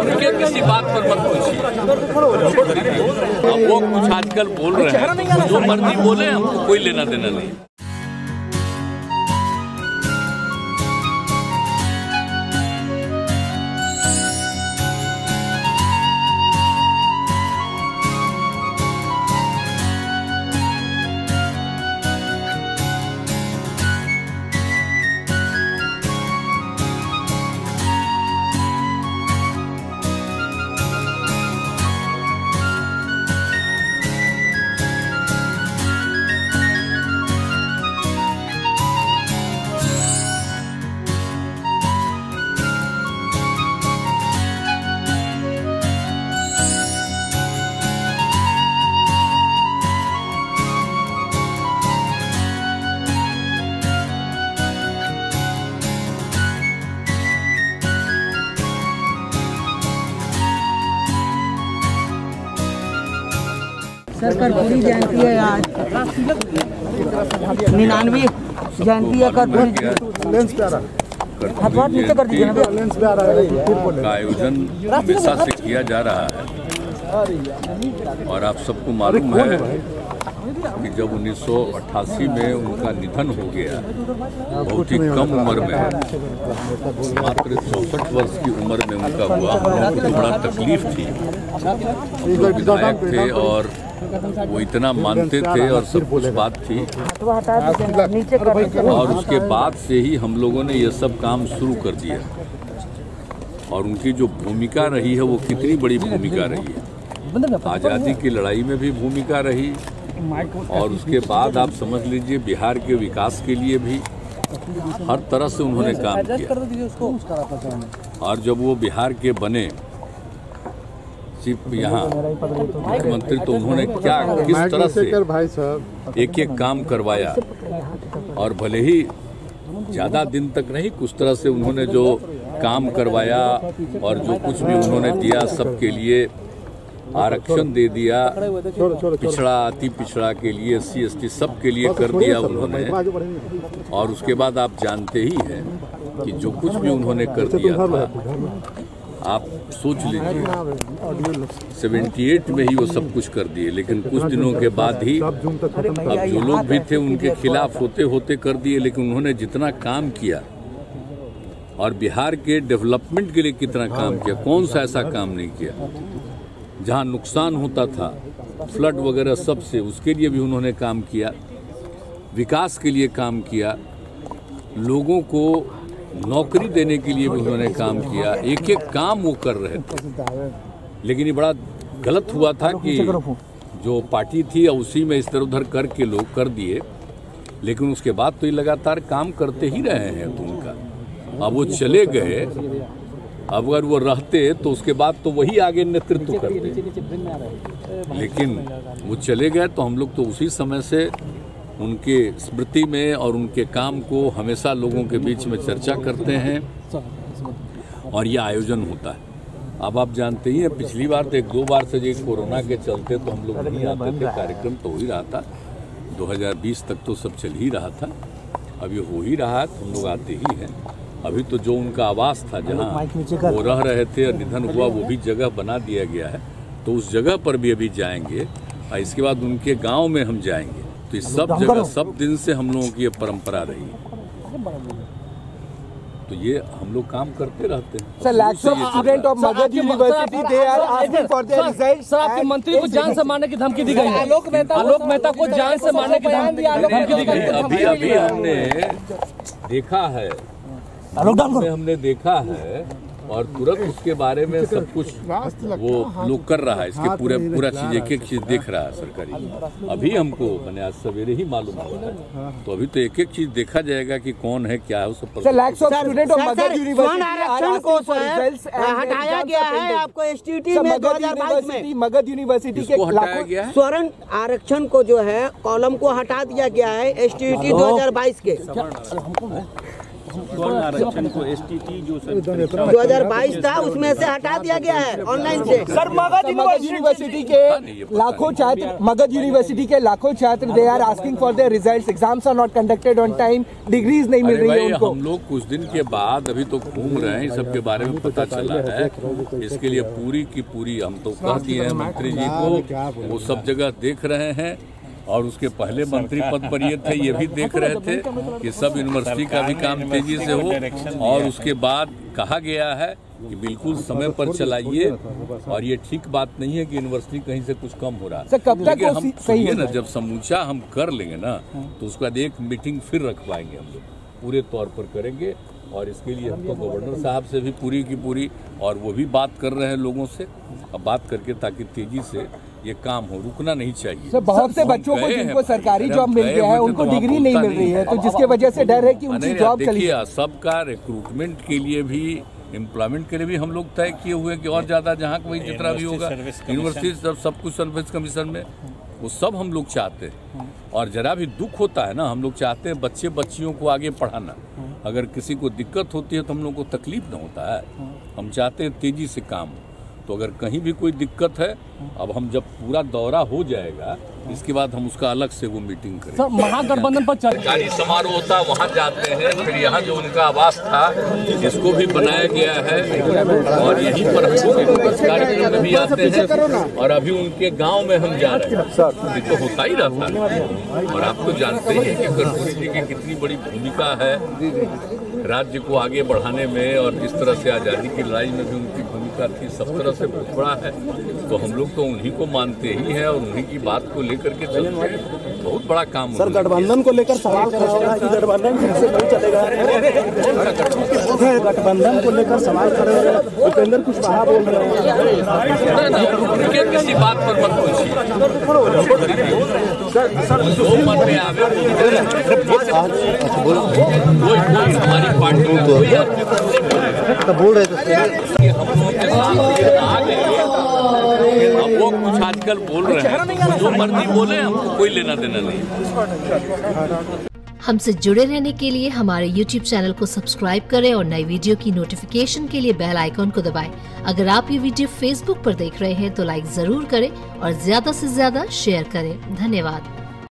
उनके किसी बात पर मत पूछिए। अब वो कुछ आजकल बोल रहे हैं, जो मर्जी बोले, हमको कोई लेना देना नहीं। सर कर्पूरी जयंती है आज, 99वीं जयंती है कर्पूरी। नीचे कर दीजिए का आयोजन हमेशा से किया जा रहा है और आप सबको मालूम है कि जब 1988 में उनका निधन हो गया, बहुत ही कम उम्र में, मात्र 64 वर्ष की उम्र में उनका हुआ। हम लोगों को बड़ा तकलीफ थी। जो विधायक थे और वो इतना मानते थे और सब कुछ बात थी, और उसके बाद से ही हम लोगों ने ये सब काम शुरू कर दिया। और उनकी जो भूमिका रही है वो कितनी बड़ी भूमिका रही है। आज़ादी की लड़ाई में भी भूमिका रही, और उसके बाद आप समझ लीजिए बिहार के विकास के लिए भी हर तरह से उन्होंने काम किया। और जब वो बिहार के बने चीफ यहाँ मुख्यमंत्री, तो उन्होंने क्या किस तरह से एक एक काम करवाया, और भले ही ज़्यादा दिन तक नहीं, कुछ तरह से उन्होंने जो काम करवाया और जो कुछ भी उन्होंने दिया, सबके लिए आरक्षण दे दिया, पिछड़ा अति पिछड़ा के लिए, SC ST सब के लिए कर दिया उन्होंने। और उसके बाद आप जानते ही हैं कि जो कुछ भी उन्होंने कर दिया था, आप सोच लीजिए 78 में ही वो सब कुछ कर दिए, लेकिन कुछ दिनों के बाद ही अब जो लोग भी थे उनके खिलाफ होते होते कर दिए। लेकिन उन्होंने जितना काम किया और बिहार के डेवलपमेंट के लिए कितना काम किया, कौन सा ऐसा काम नहीं किया। जहां नुकसान होता था फ्लड वगैरह सब से, उसके लिए भी उन्होंने काम किया, विकास के लिए काम किया, लोगों को नौकरी देने के लिए भी उन्होंने काम किया। एक एक काम वो कर रहे थे। लेकिन ये बड़ा गलत हुआ था कि जो पार्टी थी उसी में इस तरह उधर करके लोग कर दिए। लेकिन उसके बाद तो ये लगातार काम करते ही रहे हैं। तो उनका अब वो चले गए, अब अगर वो रहते तो उसके बाद तो वही आगे नेतृत्व करते, लेकिन वो चले गए तो हम लोग तो उसी समय से उनके स्मृति में और उनके काम को हमेशा लोगों के बीच में चर्चा करते हैं और ये आयोजन होता है। अब आप जानते ही हैं, पिछली बार तो 1-2 बार से जो कोरोना के चलते तो हम लोग नहीं आते थे, कार्यक्रम तो हो ही रहा था। 2020 तक तो सब चल ही रहा था, अब ये हो ही रहा है तो हम लोग आते ही हैं। अभी तो जो उनका आवास था जहाँ वो रह रहे थे और निधन हुआ, वो भी जगह बना दिया गया है, तो उस जगह पर भी अभी जाएंगे। और इसके बाद उनके गांव में हम जाएंगे। तो इस सब जगह सब दिन से हम लोगों की ये परंपरा रही है, तो ये हम लोग काम करते रहते हैं। Sir, lakhs of student of Magadh university they are asking for their results. Sir, आपके मंत्री को जान से मारने की धमकी दी गई है। आलोक मेहता को जान से मारने की धमकी दी गई है। अभी हमने देखा है, हमने देखा है, और तुरंत उसके बारे में सब कुछ वो लोग कर रहा है। इसके पूरा चीज एक चीज देख रहा है सरकारी। अभी हमको मैंने आज सवेरे ही मालूम हुआ है, तो अभी तो एक चीज देखा जाएगा कि कौन है क्या है। उसको हटाया गया है आपको STT में 2022 में मगध यूनिवर्सिटी के हटाया गया है। स्वर्ण आरक्षण को जो है कॉलम को हटा दिया गया है STT 2022 के। आरक्षण को STT जो 2022 था उसमें से हटा दिया गया है ऑनलाइन से। सर मगध यूनिवर्सिटी के लाखों छात्र they are asking for their results, exams are not conducted on time, degrees नहीं मिल रही है उनको। हम लोग कुछ दिन के बाद अभी तो घूम रहे हैं, सबके बारे में पता चला है। इसके लिए पूरी की पूरी हम तो कह दिए हैं मंत्री जी को, वो सब जगह देख रहे हैं। और उसके पहले मंत्री पद पर ये थे, ये भी देख रहे थे कि सब यूनिवर्सिटी का भी काम तेजी से हो। और उसके बाद कहा गया है कि बिल्कुल समय पर चलाइए। और ये ठीक बात नहीं है कि यूनिवर्सिटी कहीं से कुछ कम हो रहा है। लेकिन हम सुनिए ना, जब समूचा हम कर लेंगे ना तो उसके बाद एक मीटिंग फिर रखवाएंगे, हम लोग पूरे तौर पर करेंगे। और इसके लिए हम तो गवर्नर साहब से भी पूरी की पूरी, और वो भी बात कर रहे हैं लोगों से, अब बात करके ताकि तेजी से ये काम हो, रुकना नहीं चाहिए। सर बहुत से बच्चों को जिनको सरकारी जॉब मिल गया है उनको डिग्री नहीं मिल रही है, तो जिसके वजह से डर है कि उनकी जॉब चली जाए। सबका रिक्रूटमेंट के लिए भी, एम्प्लॉयमेंट के लिए भी हम लोग तय किए हुए कि और ज्यादा जहाँ कोई जितना भी होगा यूनिवर्सिटी सब कुछ सर्विस कमीशन में वो सब हम लोग चाहते हैं। और जरा भी दुख होता है ना, हम लोग चाहते हैं बच्चे बच्चियों को आगे पढ़ाना। अगर किसी को दिक्कत होती है तो हम लोग को तकलीफ ना होता है, हम चाहते हैं तेजी से काम हो। तो अगर कहीं भी कोई दिक्कत है, अब हम जब पूरा दौरा हो जाएगा इसके बाद हम उसका अलग से वो मीटिंग करेंगे। सर महागठबंधन पर सरकारी समारोह होता वहाँ जाते हैं, फिर यहाँ जो उनका आवास था इसको भी बनाया गया है और यहीं पर हम कार्यक्रम में भी आते हैं। और अभी उनके गांव में हम जा रहे हैं, ये तो होता ही रहता है। और आप तो जानते हैं कि कर्पूरी जी की कितनी बड़ी भूमिका है राज्य को आगे बढ़ाने में, और किस तरह से आज़ादी की लड़ाई में भी उनकी भूमिका थी, सब तरह से बहुत बड़ा है। तो हम लोग तो उन्हीं को मानते ही हैं और उन्हीं की बात को लेकर के चलते हैं। बहुत बड़ा काम। सर गठबंधन को लेकर सवाल खड़ा हो रहा है कि गठबंधन फिर से नहीं चलेगा। गठबंधन को लेकर सवाल खड़े हो रहे हैं, उपेंद्र कुशवाहा बोल रहे हैं। किसी बात पर मत पूछिए, जो मन में आवे हमारी पार्टी बोल रहे थे अब वो कुछ आजकल बोल रहे हैं, जो मर्जी बोले हमको कोई लेना देना नहीं। हमसे जुड़े रहने के लिए हमारे YouTube चैनल को सब्सक्राइब करें और नई वीडियो की नोटिफिकेशन के लिए बेल आइकॉन को दबाएं। अगर आप ये वीडियो Facebook पर देख रहे हैं तो लाइक जरूर करें और ज्यादा से ज्यादा शेयर करें। धन्यवाद।